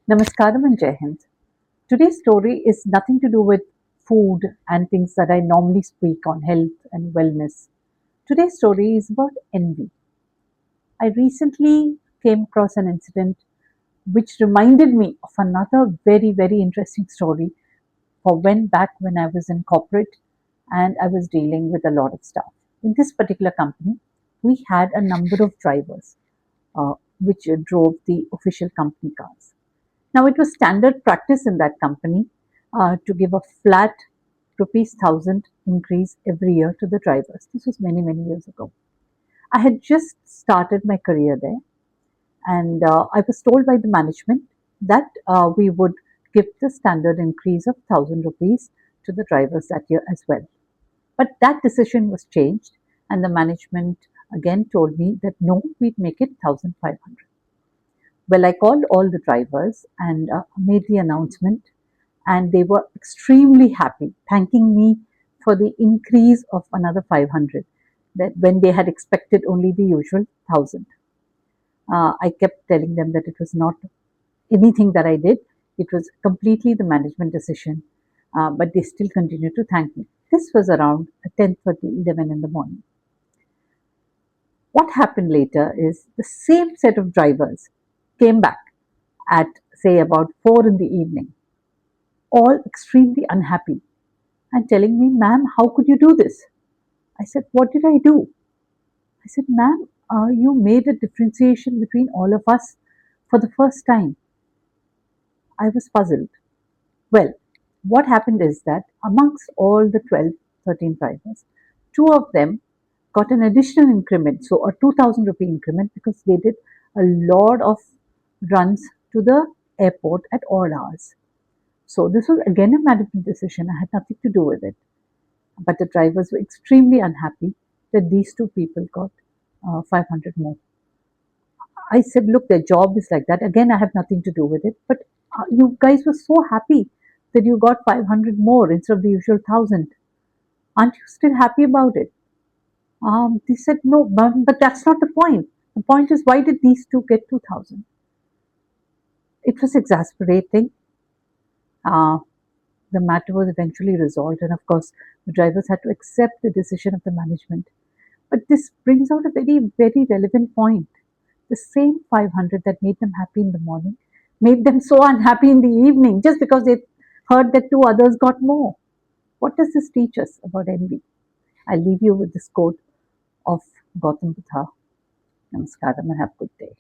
Namaskaram and Jai Hind. Today's story is nothing to do with food and things that I normally speak on health and wellness. Today's story is about envy. I recently came across an incident which reminded me of another very interesting story for when I was in corporate and I was dealing with a lot of stuff. In this particular company, we had a number of drivers which drove the official company cars. Now, it was standard practice in that company to give a flat rupees 1,000 increase every year to the drivers. This was many years ago. I had just started my career there, and I was told by the management that we would give the standard increase of 1,000 rupees to the drivers that year as well. But that decision was changed, and the management again told me that no, we'd make it 1,500. Well, I called all the drivers and made the announcement, and they were extremely happy, thanking me for the increase of another 500, that when they had expected only the usual 1,000. I kept telling them that it was not anything that I did, it was completely the management decision, but they still continued to thank me. This was around 10:30, 11 in the morning. What happened later is the same set of drivers came back at, say, about 4 in the evening, all extremely unhappy and telling me, "Ma'am, how could you do this?" I said, "What did I do?" I said, "Ma'am, you made a differentiation between all of us for the first time." I was puzzled. Well, what happened is that amongst all the 12, 13 drivers, two of them got an additional increment, so a 2,000 rupee increment, because they did a lot of runs to the airport at all hours. So this was again a management decision. I had nothing to do with it. But the drivers were extremely unhappy that these two people got 500 more. I said, look, their job is like that. Again, I have nothing to do with it. But you guys were so happy that you got 500 more instead of the usual 1,000. Aren't you still happy about it? They said, no, but that's not the point. The point is, why did these two get 2,000? It was exasperating. Uh, the matter was eventually resolved, and of course, the drivers had to accept the decision of the management. But this brings out a very relevant point. The same 500 that made them happy in the morning made them so unhappy in the evening just because they heard that two others got more. What does this teach us about envy? I leave you with this quote of Gautam Buddha. Namaskaram and have a good day.